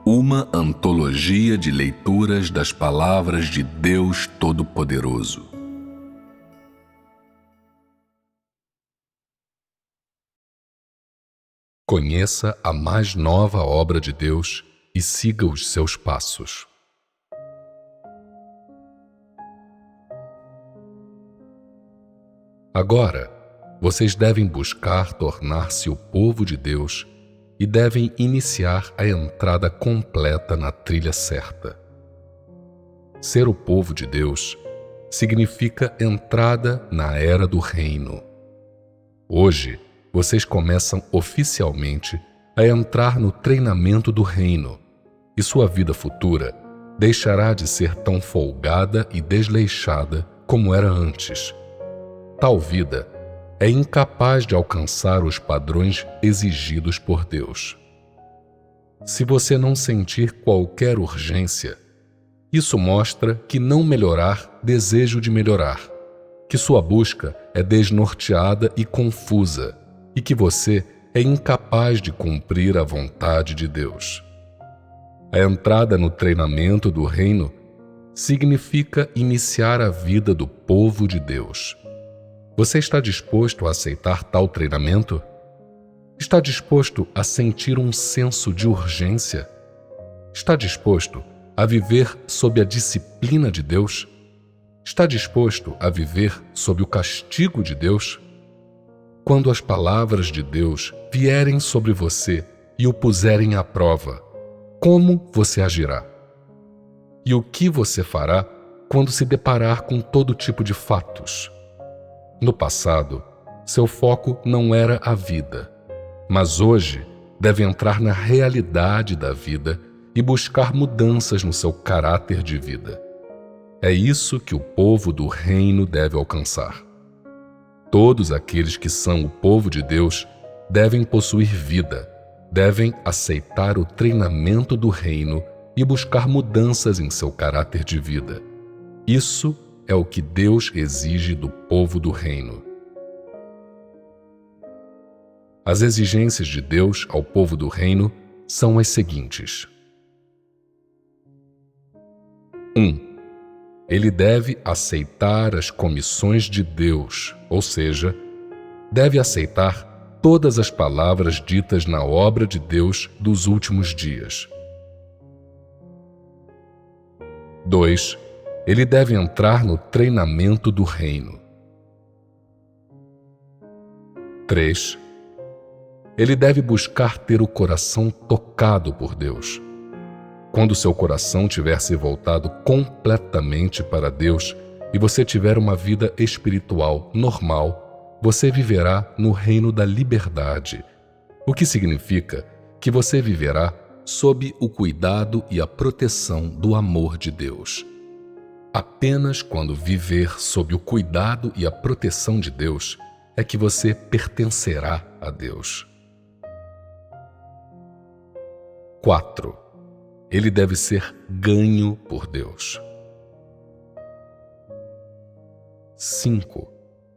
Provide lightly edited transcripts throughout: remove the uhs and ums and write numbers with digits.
Uma antologia de leituras das palavras de Deus Todo-Poderoso. Conheça a mais nova obra de Deus e siga os seus passos. Agora, vocês devem buscar tornar-se o povo de Deus e devem iniciar a entrada completa na trilha certa. Ser o povo de Deus significa entrada na era do reino. Hoje, vocês começam oficialmente a entrar no treinamento do reino, e sua vida futura deixará de ser tão folgada e desleixada como era antes. Tal vida é incapaz de alcançar os padrões exigidos por Deus. Se você não sentir qualquer urgência, isso mostra que não melhorar desejo de melhorar, que sua busca é desnorteada e confusa e que você é incapaz de cumprir a vontade de Deus. A entrada no treinamento do reino significa iniciar a vida do povo de Deus. Você está disposto a aceitar tal treinamento? Está disposto a sentir um senso de urgência? Está disposto a viver sob a disciplina de Deus? Está disposto a viver sob o castigo de Deus? Quando as palavras de Deus vierem sobre você e o puserem à prova, como você agirá? E o que você fará quando se deparar com todo tipo de fatos? No passado, seu foco não era a vida, mas hoje deve entrar na realidade da vida e buscar mudanças no seu caráter de vida. É isso que o povo do reino deve alcançar. Todos aqueles que são o povo de Deus devem possuir vida, devem aceitar o treinamento do reino e buscar mudanças em seu caráter de vida. Isso é o que Deus exige do povo do reino. As exigências de Deus ao povo do reino são as seguintes. 1. Ele deve aceitar as comissões de Deus, ou seja, deve aceitar todas as palavras ditas na obra de Deus dos últimos dias. 2. Ele deve entrar no treinamento do reino. 3. Ele deve buscar ter o coração tocado por Deus. Quando seu coração tiver se voltado completamente para Deus e você tiver uma vida espiritual normal, você viverá no reino da liberdade, o que significa que você viverá sob o cuidado e a proteção do amor de Deus. Apenas quando viver sob o cuidado e a proteção de Deus é que você pertencerá a Deus. 4. Ele deve ser ganho por Deus. 5.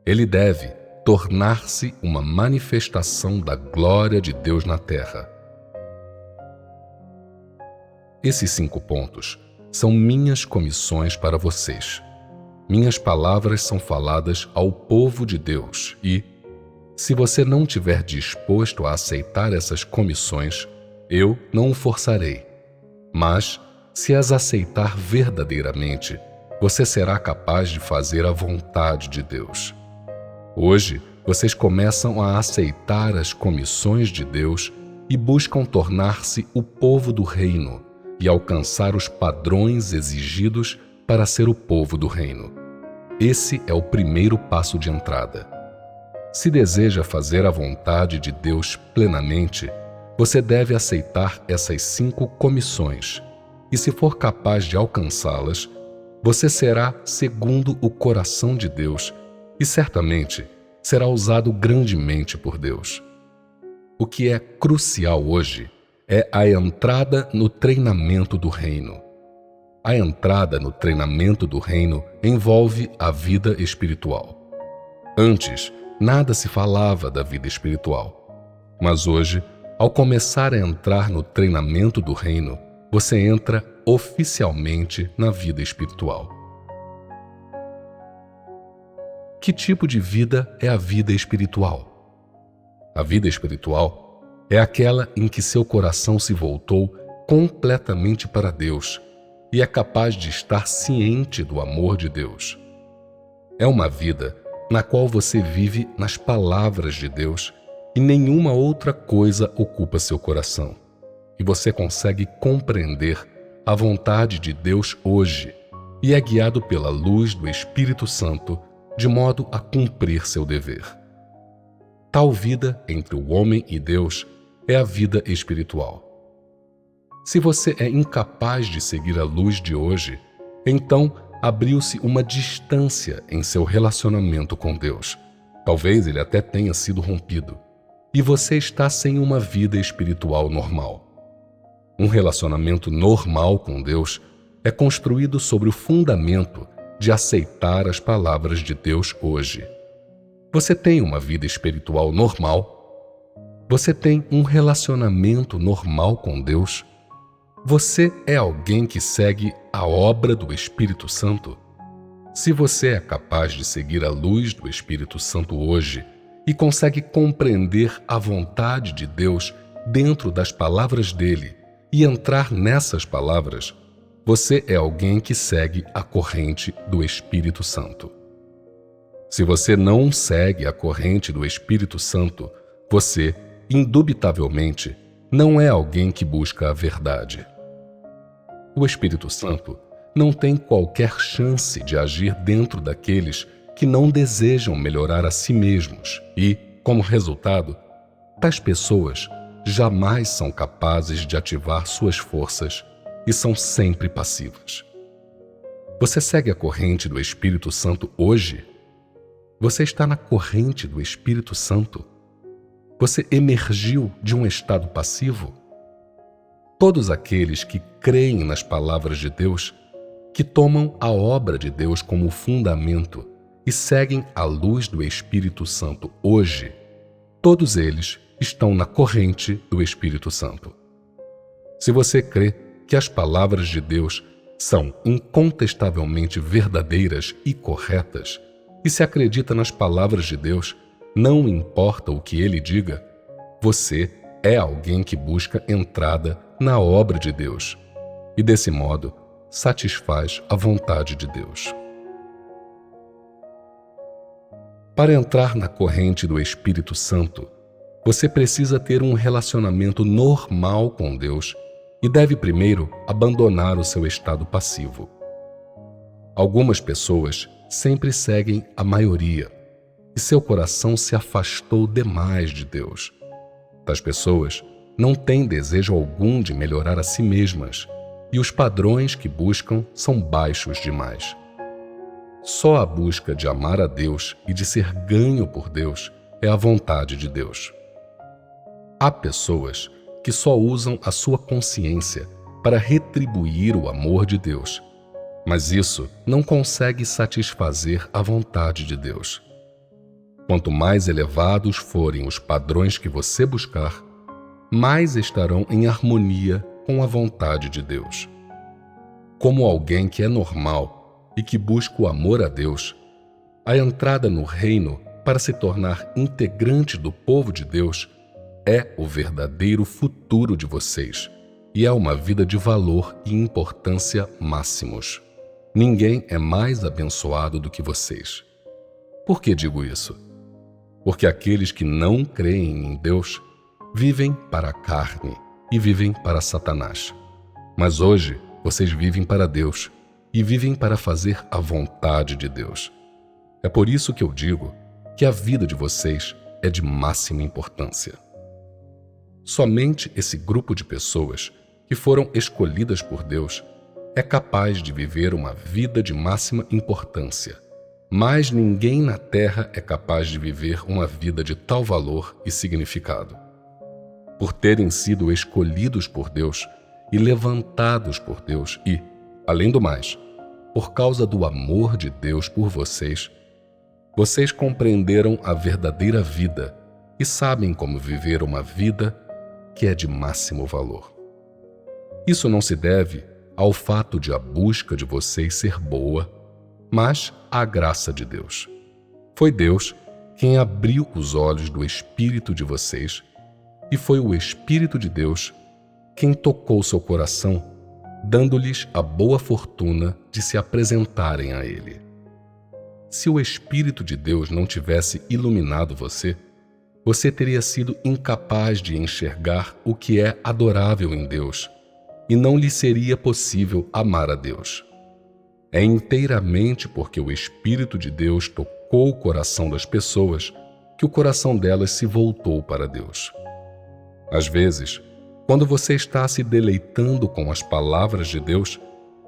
Ele deve tornar-se uma manifestação da glória de Deus na terra. Esses 5 pontos são minhas comissões para vocês. Minhas palavras são faladas ao povo de Deus e, se você não estiver disposto a aceitar essas comissões, eu não o forçarei. Mas, se as aceitar verdadeiramente, você será capaz de fazer a vontade de Deus. Hoje, vocês começam a aceitar as comissões de Deus e buscam tornar-se o povo do reino e alcançar os padrões exigidos para ser o povo do reino. Esse é o primeiro passo de entrada. Se deseja fazer a vontade de Deus plenamente, você deve aceitar essas 5 comissões, e se for capaz de alcançá-las, você será segundo o coração de Deus e certamente será usado grandemente por Deus. O que é crucial hoje é a entrada no treinamento do reino. A entrada no treinamento do reino envolve a vida espiritual. Antes, nada se falava da vida espiritual, mas hoje, ao começar a entrar no treinamento do reino, você entra oficialmente na vida espiritual. Que tipo de vida é a vida espiritual? A vida espiritual é aquela em que seu coração se voltou completamente para Deus e é capaz de estar ciente do amor de Deus. É uma vida na qual você vive nas palavras de Deus e nenhuma outra coisa ocupa seu coração. E você consegue compreender a vontade de Deus hoje e é guiado pela luz do Espírito Santo de modo a cumprir seu dever. Tal vida entre o homem e Deus é a vida espiritual. Se você é incapaz de seguir a luz de hoje, então abriu-se uma distância em seu relacionamento com Deus. Talvez ele até tenha sido rompido, e você está sem uma vida espiritual normal. Um relacionamento normal com Deus é construído sobre o fundamento de aceitar as palavras de Deus hoje. Você tem uma vida espiritual normal? Você tem um relacionamento normal com Deus? Você é alguém que segue a obra do Espírito Santo? Se você é capaz de seguir a luz do Espírito Santo hoje e consegue compreender a vontade de Deus dentro das palavras dele e entrar nessas palavras, você é alguém que segue a corrente do Espírito Santo. Se você não segue a corrente do Espírito Santo, você, indubitavelmente, não é alguém que busca a verdade. O Espírito Santo não tem qualquer chance de agir dentro daqueles que não desejam melhorar a si mesmos e, como resultado, tais pessoas jamais são capazes de ativar suas forças e são sempre passivas. Você segue a corrente do Espírito Santo hoje? Você está na corrente do Espírito Santo? Você emergiu de um estado passivo? Todos aqueles que creem nas palavras de Deus, que tomam a obra de Deus como fundamento e seguem a luz do Espírito Santo hoje, todos eles estão na corrente do Espírito Santo. Se você crê que as palavras de Deus são incontestavelmente verdadeiras e corretas, e se acredita nas palavras de Deus, não importa o que ele diga, você é alguém que busca entrada na obra de Deus e, desse modo, satisfaz a vontade de Deus. Para entrar na corrente do Espírito Santo, você precisa ter um relacionamento normal com Deus e deve primeiro abandonar o seu estado passivo. Algumas pessoas sempre seguem a maioria e seu coração se afastou demais de Deus. Tais pessoas não têm desejo algum de melhorar a si mesmas e os padrões que buscam são baixos demais. Só a busca de amar a Deus e de ser ganho por Deus é a vontade de Deus. Há pessoas que só usam a sua consciência para retribuir o amor de Deus, mas isso não consegue satisfazer a vontade de Deus. Quanto mais elevados forem os padrões que você buscar, mais estarão em harmonia com a vontade de Deus. Como alguém que é normal e que busca o amor a Deus, a entrada no reino para se tornar integrante do povo de Deus é o verdadeiro futuro de vocês e é uma vida de valor e importância máximos. Ninguém é mais abençoado do que vocês. Por que digo isso? Porque aqueles que não creem em Deus vivem para a carne e vivem para Satanás. Mas hoje vocês vivem para Deus e vivem para fazer a vontade de Deus. É por isso que eu digo que a vida de vocês é de máxima importância. Somente esse grupo de pessoas que foram escolhidas por Deus é capaz de viver uma vida de máxima importância. Mas ninguém na Terra é capaz de viver uma vida de tal valor e significado. Por terem sido escolhidos por Deus e levantados por Deus e, além do mais, por causa do amor de Deus por vocês, vocês compreenderam a verdadeira vida e sabem como viver uma vida que é de máximo valor. Isso não se deve ao fato de a busca de vocês ser boa, mas à graça de Deus. Foi Deus quem abriu os olhos do espírito de vocês, e foi o Espírito de Deus quem tocou seu coração, dando-lhes a boa fortuna de se apresentarem a Ele. Se o Espírito de Deus não tivesse iluminado você, você teria sido incapaz de enxergar o que é adorável em Deus, e não lhe seria possível amar a Deus. É inteiramente porque o Espírito de Deus tocou o coração das pessoas que o coração delas se voltou para Deus. Às vezes, quando você está se deleitando com as palavras de Deus,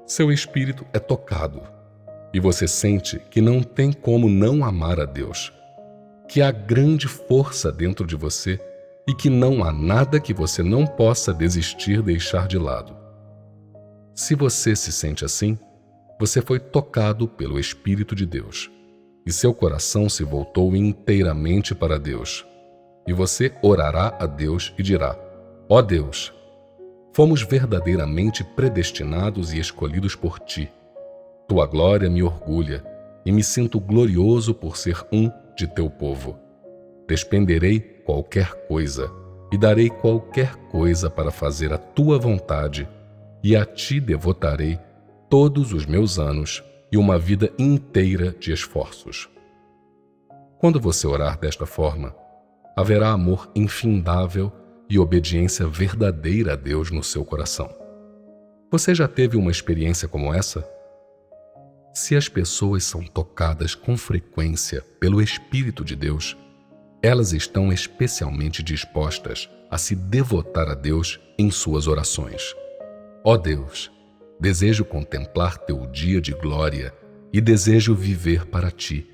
seu espírito é tocado e você sente que não tem como não amar a Deus, que há grande força dentro de você e que não há nada que você não possa desistir, deixar de lado. Se você se sente assim, você foi tocado pelo Espírito de Deus e seu coração se voltou inteiramente para Deus. E você orará a Deus e dirá: ó Deus, fomos verdadeiramente predestinados e escolhidos por Ti. Tua glória me orgulha e me sinto glorioso por ser um de Teu povo. Despenderei qualquer coisa e darei qualquer coisa para fazer a Tua vontade, e a Ti devotarei todos os meus anos e uma vida inteira de esforços. Quando você orar desta forma, haverá amor infindável e obediência verdadeira a Deus no seu coração. Você já teve uma experiência como essa? Se as pessoas são tocadas com frequência pelo Espírito de Deus, elas estão especialmente dispostas a se devotar a Deus em suas orações. Ó Deus, desejo contemplar Teu dia de glória e desejo viver para Ti.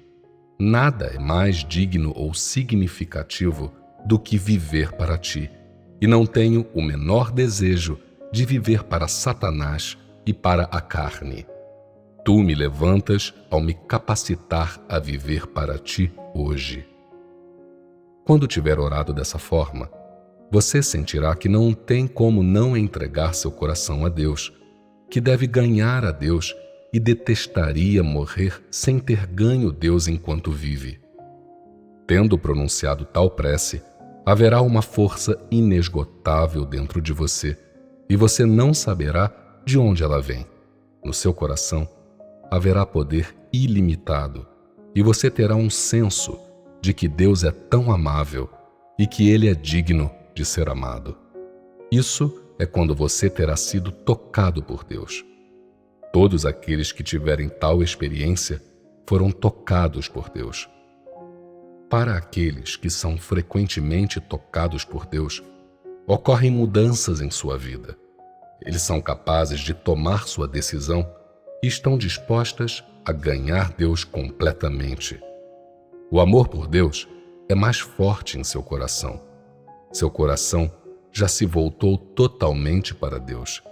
Nada é mais digno ou significativo do que viver para Ti, e não tenho o menor desejo de viver para Satanás e para a carne. Tu me levantas ao me capacitar a viver para Ti hoje. Quando tiver orado dessa forma, você sentirá que não tem como não entregar seu coração a Deus, que deve ganhar a Deus e detestaria morrer sem ter ganho Deus enquanto vive. Tendo pronunciado tal prece, haverá uma força inesgotável dentro de você, e você não saberá de onde ela vem. No seu coração haverá poder ilimitado, e você terá um senso de que Deus é tão amável e que Ele é digno de ser amado. Isso é quando você terá sido tocado por Deus. Todos aqueles que tiverem tal experiência foram tocados por Deus. Para aqueles que são frequentemente tocados por Deus, ocorrem mudanças em sua vida. Eles são capazes de tomar sua decisão e estão dispostas a ganhar Deus completamente. O amor por Deus é mais forte em seu coração. Seu coração já se voltou totalmente para Deus.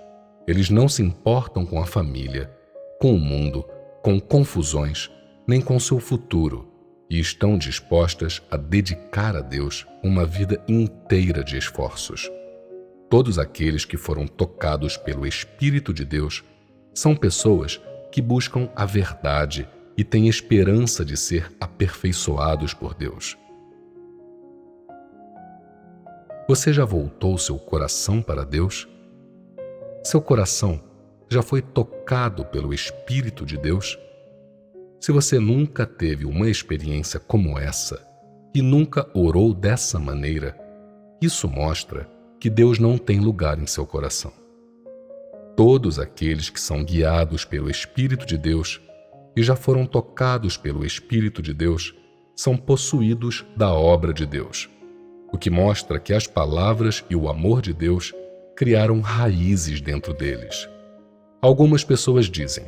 Eles não se importam com a família, com o mundo, com confusões, nem com seu futuro, e estão dispostas a dedicar a Deus uma vida inteira de esforços. Todos aqueles que foram tocados pelo Espírito de Deus são pessoas que buscam a verdade e têm esperança de ser aperfeiçoados por Deus. Você já voltou seu coração para Deus? Seu coração já foi tocado pelo Espírito de Deus? Se você nunca teve uma experiência como essa e nunca orou dessa maneira, isso mostra que Deus não tem lugar em seu coração. Todos aqueles que são guiados pelo Espírito de Deus e já foram tocados pelo Espírito de Deus são possuídos da obra de Deus, o que mostra que as palavras e o amor de Deus criaram raízes dentro deles. Algumas pessoas dizem: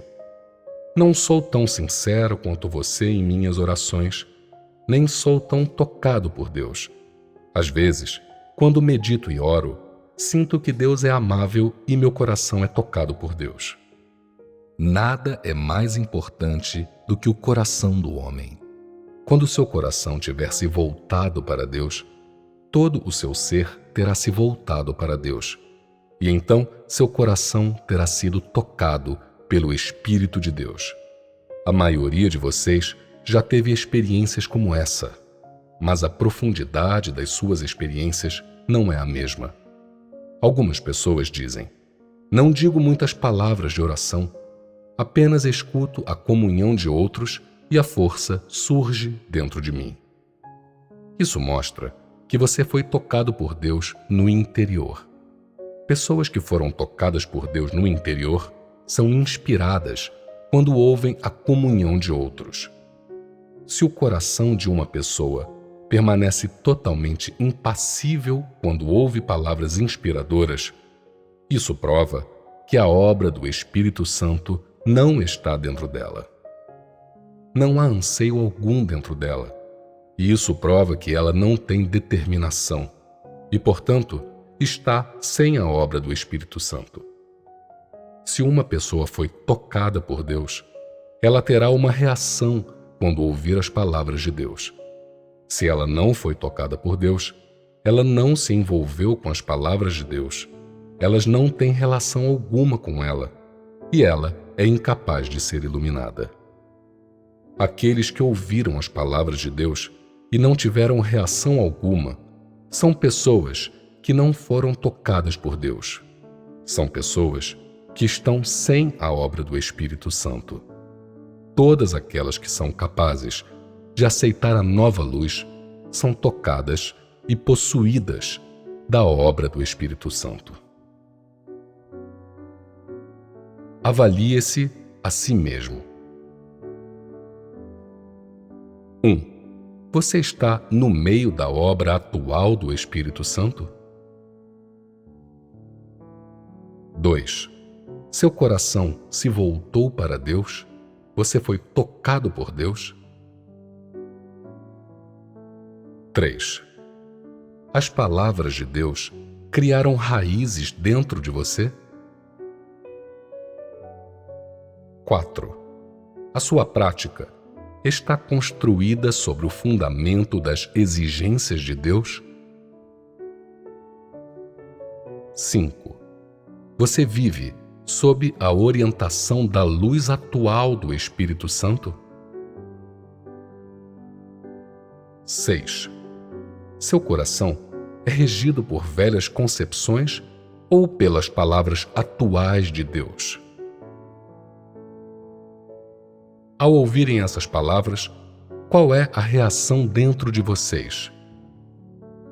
não sou tão sincero quanto você em minhas orações, nem sou tão tocado por Deus. Às vezes, quando medito e oro, sinto que Deus é amável e meu coração é tocado por Deus. Nada é mais importante do que o coração do homem. Quando seu coração tiver se voltado para Deus, todo o seu ser terá se voltado para Deus. e então seu coração terá sido tocado pelo Espírito de Deus. A maioria de vocês já teve experiências como essa, mas a profundidade das suas experiências não é a mesma. Algumas pessoas dizem: não digo muitas palavras de oração, apenas escuto a comunhão de outros e a força surge dentro de mim. Isso mostra que você foi tocado por Deus no interior. Pessoas que foram tocadas por Deus no interior são inspiradas quando ouvem a comunhão de outros. Se o coração de uma pessoa permanece totalmente impassível quando ouve palavras inspiradoras, isso prova que a obra do Espírito Santo não está dentro dela. Não há anseio algum dentro dela, e isso prova que ela não tem determinação e, portanto, está sem a obra do Espírito Santo. Se uma pessoa foi tocada por Deus, ela terá uma reação quando ouvir as palavras de Deus. Se ela não foi tocada por Deus, ela não se envolveu com as palavras de Deus, elas não têm relação alguma com ela, e ela é incapaz de ser iluminada. Aqueles que ouviram as palavras de Deus e não tiveram reação alguma são pessoas que não foram tocadas por Deus. São pessoas que estão sem a obra do Espírito Santo. Todas aquelas que são capazes de aceitar a nova luz são tocadas e possuídas da obra do Espírito Santo. Avalie-se a si mesmo. 1. Você está no meio da obra atual do Espírito Santo? 2. Seu coração se voltou para Deus? Você foi tocado por Deus? 3. As palavras de Deus criaram raízes dentro de você? 4. A sua prática está construída sobre o fundamento das exigências de Deus? 5. Você vive sob a orientação da luz atual do Espírito Santo? 6. Seu coração é regido por velhas concepções ou pelas palavras atuais de Deus? Ao ouvirem essas palavras, qual é a reação dentro de vocês?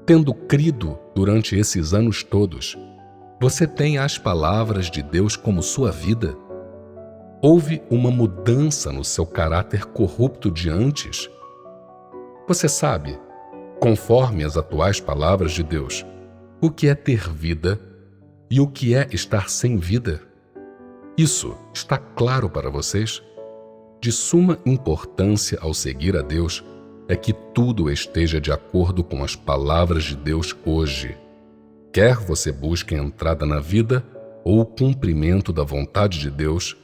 Tendo crido durante esses anos todos, você tem as palavras de Deus como sua vida? Houve uma mudança no seu caráter corrupto de antes? Você sabe, conforme as atuais palavras de Deus, o que é ter vida e o que é estar sem vida? Isso está claro para vocês? De suma importância ao seguir a Deus é que tudo esteja de acordo com as palavras de Deus hoje. Quer você busque a entrada na vida ou o cumprimento da vontade de Deus,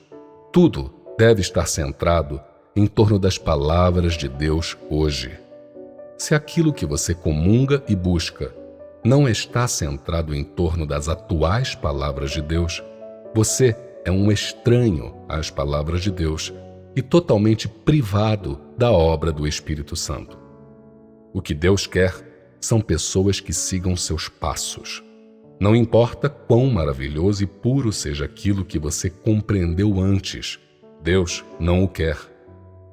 tudo deve estar centrado em torno das palavras de Deus hoje. Se aquilo que você comunga e busca não está centrado em torno das atuais palavras de Deus, você é um estranho às palavras de Deus e totalmente privado da obra do Espírito Santo. O que Deus quer são pessoas que sigam seus passos. Não importa quão maravilhoso e puro seja aquilo que você compreendeu antes, Deus não o quer.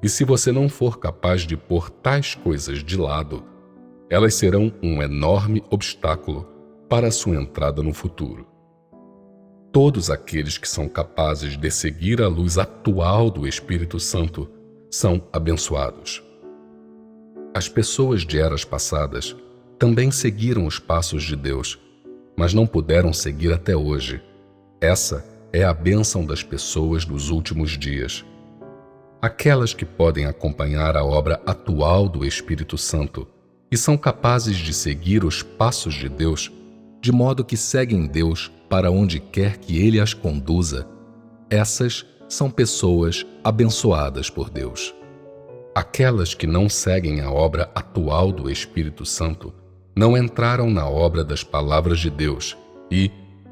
E se você não for capaz de pôr tais coisas de lado, elas serão um enorme obstáculo para a sua entrada no futuro. Todos aqueles que são capazes de seguir a luz atual do Espírito Santo são abençoados. As pessoas de eras passadas também seguiram os passos de Deus, mas não puderam seguir até hoje. Essa é a bênção das pessoas dos últimos dias. Aquelas que podem acompanhar a obra atual do Espírito Santo e são capazes de seguir os passos de Deus, de modo que seguem Deus para onde quer que Ele as conduza, essas são pessoas abençoadas por Deus. Aquelas que não seguem a obra atual do Espírito Santo não entraram na obra das palavras de Deus e,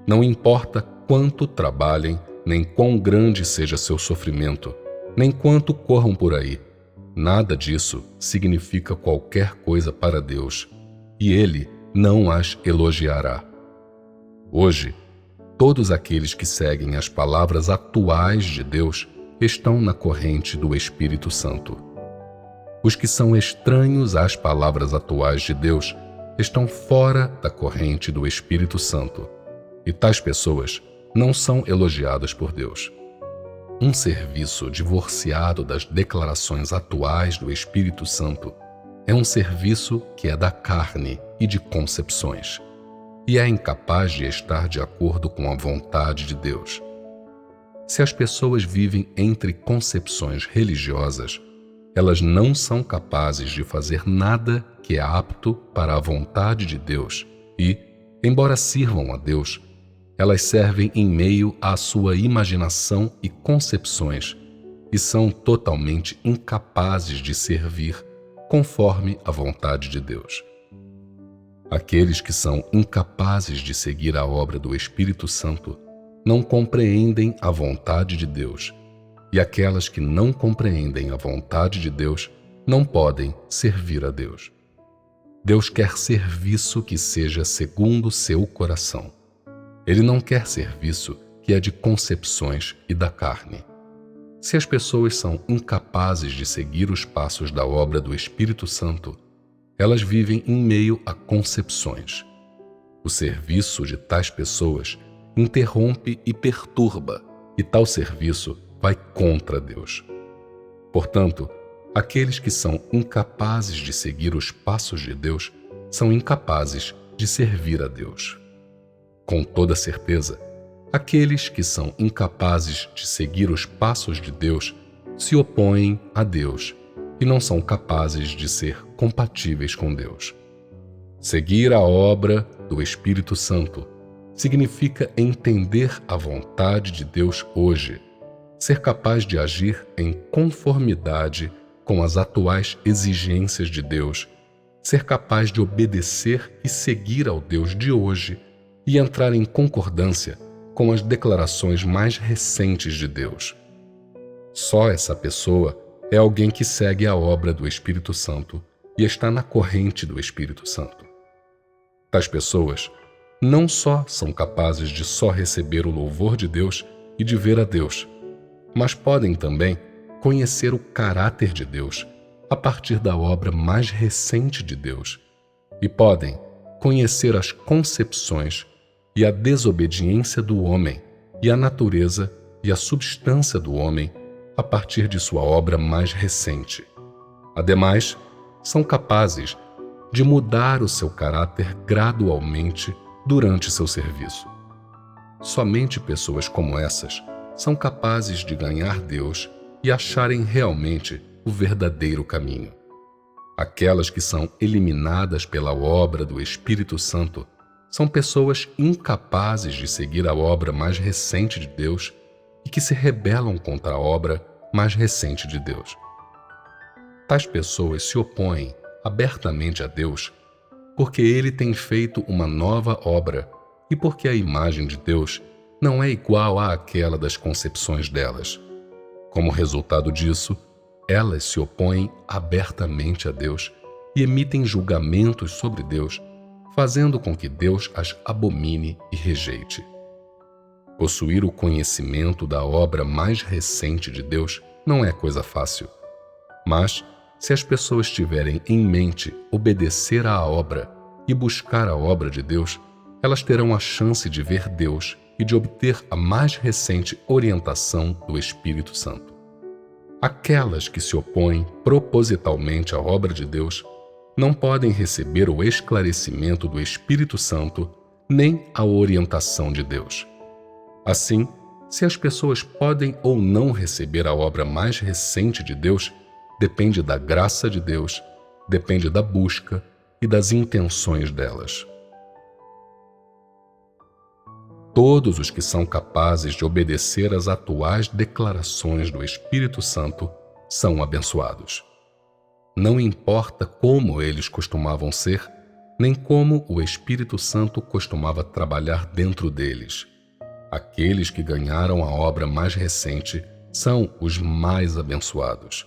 Não importa quanto trabalhem, nem quão grande seja seu sofrimento, nem quanto corram por aí, nada disso significa qualquer coisa para Deus, e Ele não as elogiará. Hoje, todos aqueles que seguem as palavras atuais de Deus estão na corrente do Espírito Santo. Os que são estranhos às palavras atuais de Deus estão fora da corrente do Espírito Santo, e tais pessoas não são elogiadas por Deus. Um serviço divorciado das declarações atuais do Espírito Santo é um serviço que é da carne e de concepções, e é incapaz de estar de acordo com a vontade de Deus. Se as pessoas vivem entre concepções religiosas, elas não são capazes de fazer nada que é apto para a vontade de Deus e, embora sirvam a Deus, elas servem em meio à sua imaginação e concepções e são totalmente incapazes de servir conforme a vontade de Deus. Aqueles que são incapazes de seguir a obra do Espírito Santo não compreendem a vontade de Deus, e aquelas que não compreendem a vontade de Deus não podem servir a Deus. Deus quer serviço que seja segundo seu coração. Ele não quer serviço que é de concepções e da carne. Se as pessoas são incapazes de seguir os passos da obra do Espírito Santo, elas vivem em meio a concepções. O serviço de tais pessoas interrompe e perturba, e tal serviço vai contra Deus. Portanto, aqueles que são incapazes de seguir os passos de Deus são incapazes de servir a Deus. Com toda certeza, aqueles que são incapazes de seguir os passos de Deus se opõem a Deus e não são capazes de ser compatíveis com Deus. Seguir a obra do Espírito Santo significa entender a vontade de Deus hoje, ser capaz de agir em conformidade com as atuais exigências de Deus, ser capaz de obedecer e seguir ao Deus de hoje e entrar em concordância com as declarações mais recentes de Deus. Só essa pessoa é alguém que segue a obra do Espírito Santo e está na corrente do Espírito Santo. Tais pessoas não só são capazes de só receber o louvor de Deus e de ver a Deus, mas podem também conhecer o caráter de Deus a partir da obra mais recente de Deus e podem conhecer as concepções e a desobediência do homem e a natureza e a substância do homem a partir de sua obra mais recente. Ademais, são capazes de mudar o seu caráter gradualmente durante seu serviço. Somente pessoas como essas são capazes de ganhar Deus e acharem realmente o verdadeiro caminho. Aquelas que são eliminadas pela obra do Espírito Santo são pessoas incapazes de seguir a obra mais recente de Deus e que se rebelam contra a obra mais recente de Deus. Tais pessoas se opõem abertamente a Deus porque Ele tem feito uma nova obra e porque a imagem de Deus não é igual àquela das concepções delas. Como resultado disso, elas se opõem abertamente a Deus e emitem julgamentos sobre Deus, fazendo com que Deus as abomine e rejeite. Possuir o conhecimento da obra mais recente de Deus não é coisa fácil. Mas, se as pessoas tiverem em mente obedecer à obra e buscar a obra de Deus, elas terão a chance de ver Deus e de obter a mais recente orientação do Espírito Santo. Aquelas que se opõem propositalmente à obra de Deus não podem receber o esclarecimento do Espírito Santo nem a orientação de Deus. Assim, se as pessoas podem ou não receber a obra mais recente de Deus, depende da graça de Deus, depende da busca e das intenções delas. Todos os que são capazes de obedecer às atuais declarações do Espírito Santo são abençoados. Não importa como eles costumavam ser, nem como o Espírito Santo costumava trabalhar dentro deles. Aqueles que ganharam a obra mais recente são os mais abençoados,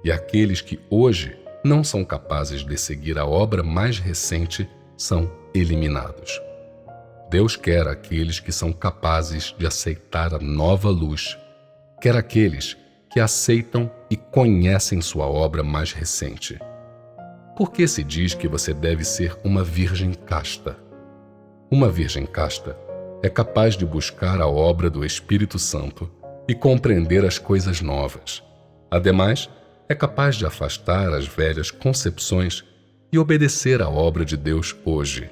e aqueles que hoje não são capazes de seguir a obra mais recente são eliminados. Deus quer aqueles que são capazes de aceitar a nova luz, quer aqueles que aceitam e conhecem sua obra mais recente. Por que se diz que você deve ser uma virgem casta? Uma virgem casta é capaz de buscar a obra do Espírito Santo e compreender as coisas novas. Ademais, é capaz de afastar as velhas concepções e obedecer à obra de Deus hoje.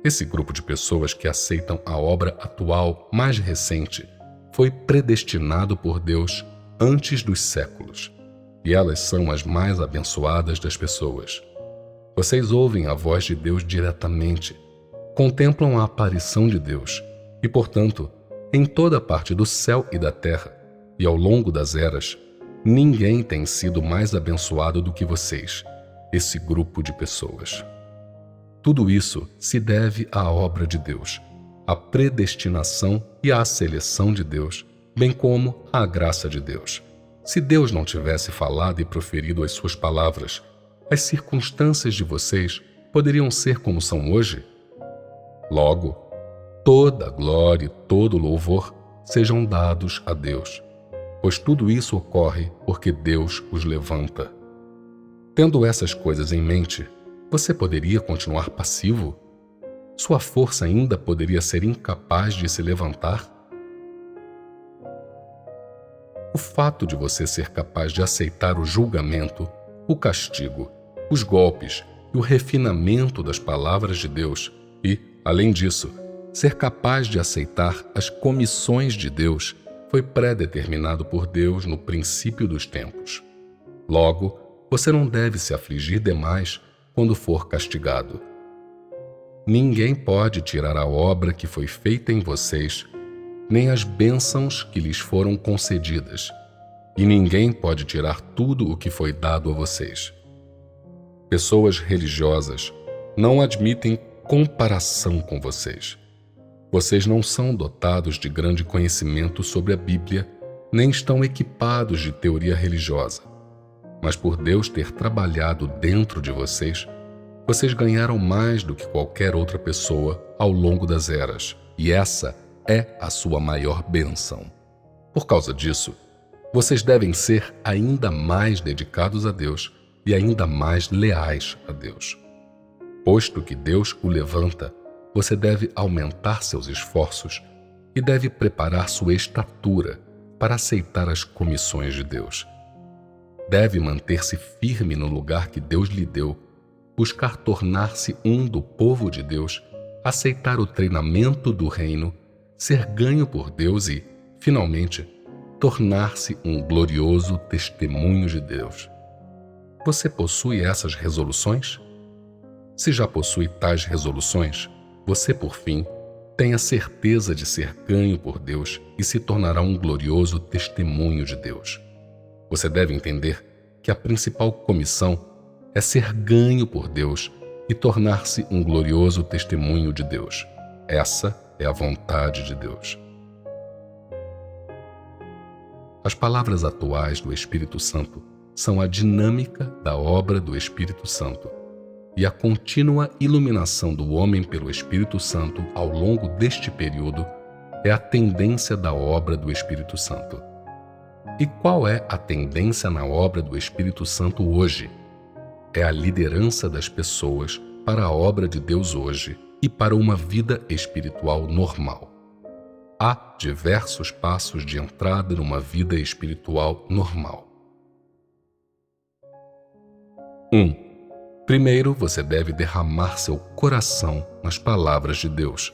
Esse grupo de pessoas que aceitam a obra atual mais recente foi predestinado por Deus antes dos séculos, e elas são as mais abençoadas das pessoas. Vocês ouvem a voz de Deus diretamente, contemplam a aparição de Deus e, portanto, em toda parte do céu e da terra, e ao longo das eras, ninguém tem sido mais abençoado do que vocês, esse grupo de pessoas. Tudo isso se deve à obra de Deus, à predestinação e à seleção de Deus, bem como à graça de Deus. Se Deus não tivesse falado e proferido as suas palavras, as circunstâncias de vocês poderiam ser como são hoje? Logo, toda a glória e todo o louvor sejam dados a Deus, pois tudo isso ocorre porque Deus os levanta. Tendo essas coisas em mente, você poderia continuar passivo? Sua força ainda poderia ser incapaz de se levantar? O fato de você ser capaz de aceitar o julgamento, o castigo, os golpes e o refinamento das palavras de Deus e, além disso, ser capaz de aceitar as comissões de Deus foi pré-determinado por Deus no princípio dos tempos. Logo, você não deve se afligir demais quando for castigado. Ninguém pode tirar a obra que foi feita em vocês, nem as bênçãos que lhes foram concedidas, e ninguém pode tirar tudo o que foi dado a vocês. Pessoas religiosas não admitem comparação com vocês. Vocês não são dotados de grande conhecimento sobre a Bíblia, nem estão equipados de teoria religiosa. Mas por Deus ter trabalhado dentro de vocês, vocês ganharam mais do que qualquer outra pessoa ao longo das eras, e essa é a sua maior bênção. Por causa disso, vocês devem ser ainda mais dedicados a Deus e ainda mais leais a Deus. Posto que Deus o levanta, você deve aumentar seus esforços e deve preparar sua estatura para aceitar as comissões de Deus. Deve manter-se firme no lugar que Deus lhe deu, buscar tornar-se um do povo de Deus, aceitar o treinamento do reino, ser ganho por Deus e, finalmente, tornar-se um glorioso testemunho de Deus. Você possui essas resoluções? Se já possui tais resoluções, você, por fim, tem a certeza de ser ganho por Deus e se tornará um glorioso testemunho de Deus. Você deve entender que a principal comissão é ser ganho por Deus e tornar-se um glorioso testemunho de Deus. Essa é a vontade de Deus. As palavras atuais do Espírito Santo são a dinâmica da obra do Espírito Santo, e a contínua iluminação do homem pelo Espírito Santo ao longo deste período é a tendência da obra do Espírito Santo. E qual é a tendência na obra do Espírito Santo hoje? É a liderança das pessoas para a obra de Deus hoje e para uma vida espiritual normal. Há diversos passos de entrada numa vida espiritual normal. 1. Primeiro, você deve derramar seu coração nas palavras de Deus.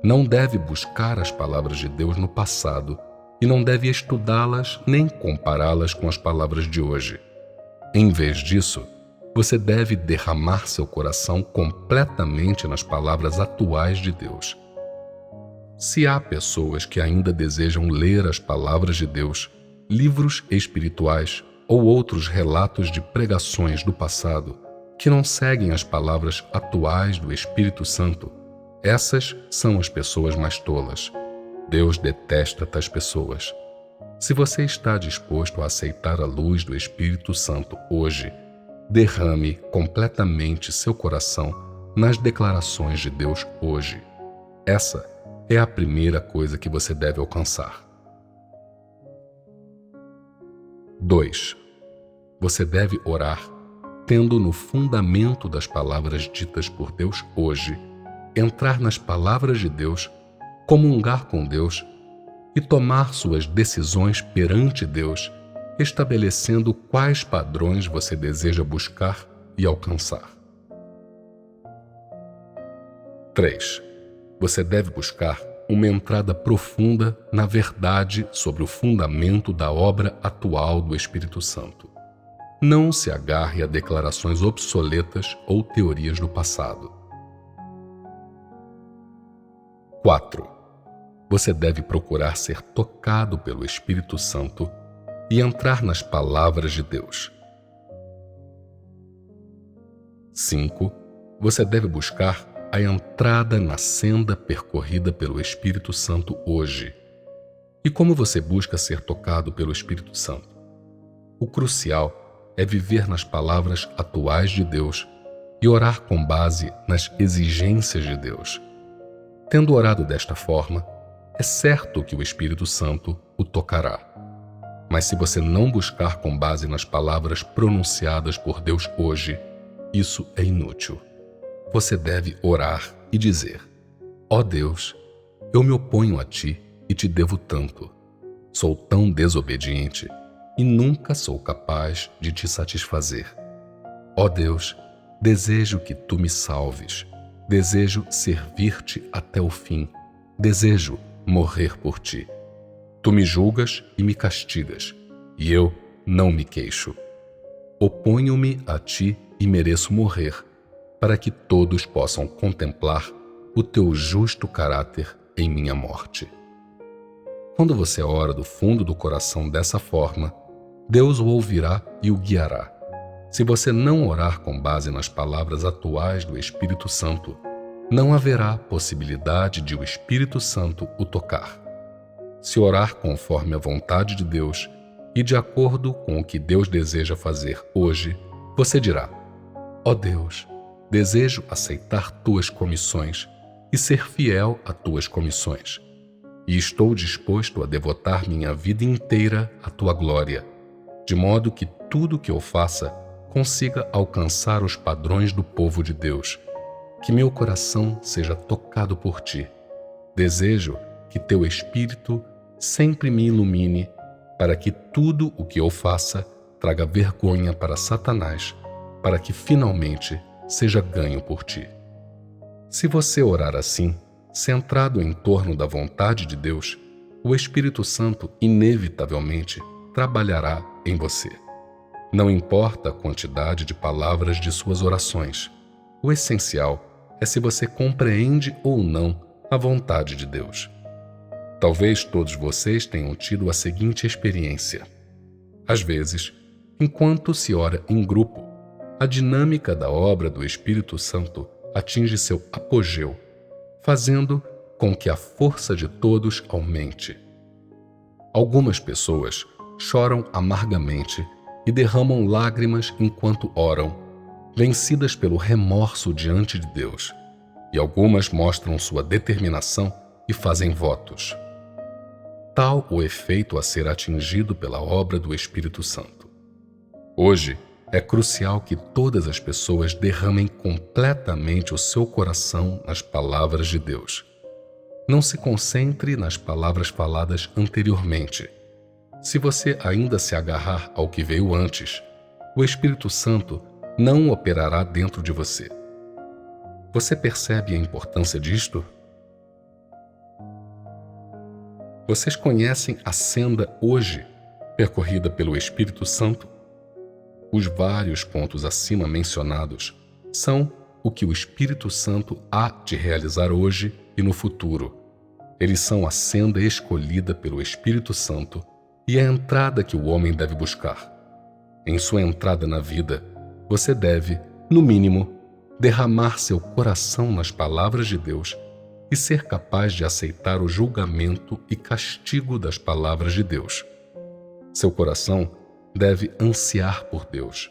Não deve buscar as palavras de Deus no passado e não deve estudá-las nem compará-las com as palavras de hoje. Em vez disso, você deve derramar seu coração completamente nas palavras atuais de Deus. Se há pessoas que ainda desejam ler as palavras de Deus, livros espirituais ou outros relatos de pregações do passado, que não seguem as palavras atuais do Espírito Santo, essas são as pessoas mais tolas. Deus detesta tais pessoas. Se você está disposto a aceitar a luz do Espírito Santo hoje, derrame completamente seu coração nas declarações de Deus hoje. Essa é a primeira coisa que você deve alcançar. 2. Você deve orar tendo no fundamento das palavras ditas por Deus hoje, entrar nas palavras de Deus, comungar com Deus e tomar suas decisões perante Deus, estabelecendo quais padrões você deseja buscar e alcançar. 3. Você deve buscar uma entrada profunda na verdade sobre o fundamento da obra atual do Espírito Santo. Não se agarre a declarações obsoletas ou teorias do passado. 4. Você deve procurar ser tocado pelo Espírito Santo e entrar nas palavras de Deus. 5. Você deve buscar a entrada na senda percorrida pelo Espírito Santo hoje. E como você busca ser tocado pelo Espírito Santo? O crucial é viver nas palavras atuais de Deus e orar com base nas exigências de Deus. Tendo orado desta forma, é certo que o Espírito Santo o tocará. Mas se você não buscar com base nas palavras pronunciadas por Deus hoje, isso é inútil. Você deve orar e dizer: ó Deus, eu me oponho a Ti e Te devo tanto. Sou tão desobediente e nunca sou capaz de Te satisfazer. Ó Deus, desejo que Tu me salves. Desejo servir-Te até o fim. Desejo morrer por Ti. Tu me julgas e me castigas, e eu não me queixo. Oponho-me a Ti e mereço morrer, para que todos possam contemplar o Teu justo caráter em minha morte. Quando você ora do fundo do coração dessa forma, Deus o ouvirá e o guiará. Se você não orar com base nas palavras atuais do Espírito Santo, não haverá possibilidade de o Espírito Santo o tocar. Se orar conforme a vontade de Deus e de acordo com o que Deus deseja fazer hoje, você dirá: ó Deus, desejo aceitar Tuas comissões e ser fiel a Tuas comissões. E estou disposto a devotar minha vida inteira à Tua glória, de modo que tudo que eu faça consiga alcançar os padrões do povo de Deus. Que meu coração seja tocado por Ti. Desejo que Teu Espírito sempre me ilumine para que tudo o que eu faça traga vergonha para Satanás, para que finalmente seja ganho por Ti. Se você orar assim, centrado em torno da vontade de Deus, o Espírito Santo inevitavelmente trabalhará em você. Não importa a quantidade de palavras de suas orações, o essencial é se você compreende ou não a vontade de Deus. Talvez todos vocês tenham tido a seguinte experiência. Às vezes, enquanto se ora em grupo, a dinâmica da obra do Espírito Santo atinge seu apogeu, fazendo com que a força de todos aumente. Algumas pessoas choram amargamente e derramam lágrimas enquanto oram, vencidas pelo remorso diante de Deus, e algumas mostram sua determinação e fazem votos. Tal o efeito a ser atingido pela obra do Espírito Santo. Hoje, é crucial que todas as pessoas derramem completamente o seu coração nas palavras de Deus. Não se concentre nas palavras faladas anteriormente. Se você ainda se agarrar ao que veio antes, o Espírito Santo não operará dentro de você. Você percebe a importância disto? Vocês conhecem a senda hoje, percorrida pelo Espírito Santo? Os vários pontos acima mencionados são o que o Espírito Santo há de realizar hoje e no futuro. Eles são a senda escolhida pelo Espírito Santo e a entrada que o homem deve buscar. Em sua entrada na vida, você deve no mínimo, derramar seu coração nas palavras de Deus e ser capaz de aceitar o julgamento e castigo das palavras de Deus. Seu coração deve ansiar por Deus.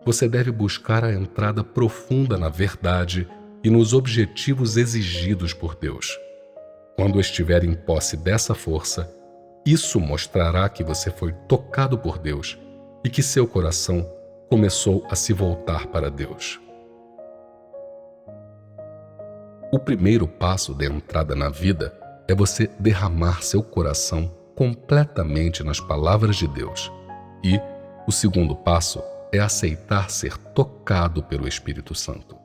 Você deve buscar a entrada profunda na verdade e nos objetivos exigidos por Deus. Quando estiver em posse dessa força, isso mostrará que você foi tocado por Deus e que seu coração começou a se voltar para Deus. O primeiro passo da entrada na vida é você derramar seu coração completamente nas palavras de Deus. E o segundo passo é aceitar ser tocado pelo Espírito Santo.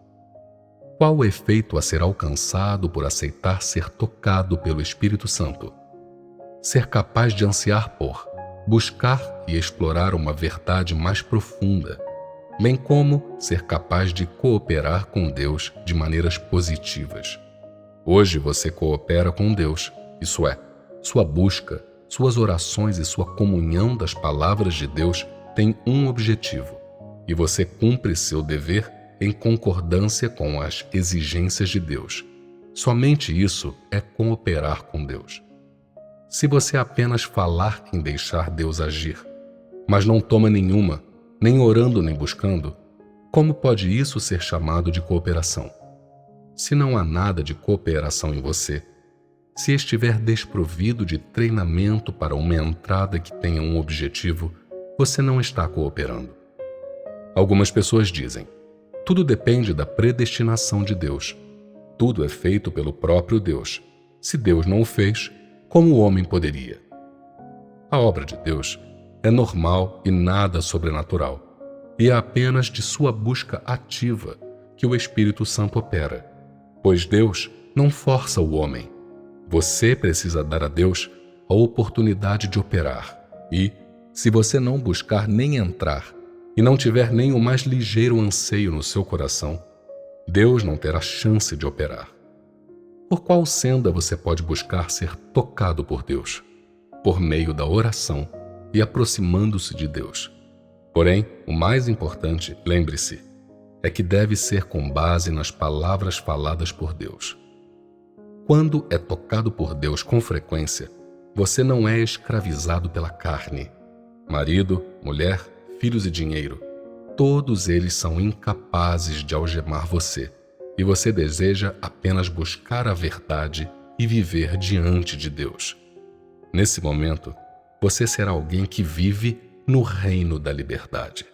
Qual o efeito a ser alcançado por aceitar ser tocado pelo Espírito Santo? Ser capaz de ansiar por, buscar e explorar uma verdade mais profunda, bem como ser capaz de cooperar com Deus de maneiras positivas. Hoje você coopera com Deus, isso é, sua busca, suas orações e sua comunhão das palavras de Deus têm um objetivo, e você cumpre seu dever em concordância com as exigências de Deus. Somente isso é cooperar com Deus. Se você apenas falar em deixar Deus agir, mas não toma nenhuma, nem orando nem buscando, como pode isso ser chamado de cooperação? Se não há nada de cooperação em você, se estiver desprovido de treinamento para uma entrada que tenha um objetivo, você não está cooperando. Algumas pessoas dizem: tudo depende da predestinação de Deus. Tudo é feito pelo próprio Deus. Se Deus não o fez, como o homem poderia? A obra de Deus é normal e nada sobrenatural, e é apenas de sua busca ativa que o Espírito Santo opera, pois Deus não força o homem. Você precisa dar a Deus a oportunidade de operar, e, se você não buscar nem entrar, e não tiver nem o mais ligeiro anseio no seu coração, Deus não terá chance de operar. Por qual senda você pode buscar ser tocado por Deus? Por meio da oração e aproximando-se de Deus. Porém, o mais importante, lembre-se, é que deve ser com base nas palavras faladas por Deus. Quando é tocado por Deus com frequência, você não é escravizado pela carne. Marido, mulher, filhos e dinheiro, todos eles são incapazes de algemar você, e você deseja apenas buscar a verdade e viver diante de Deus. Nesse momento, você será alguém que vive no reino da liberdade.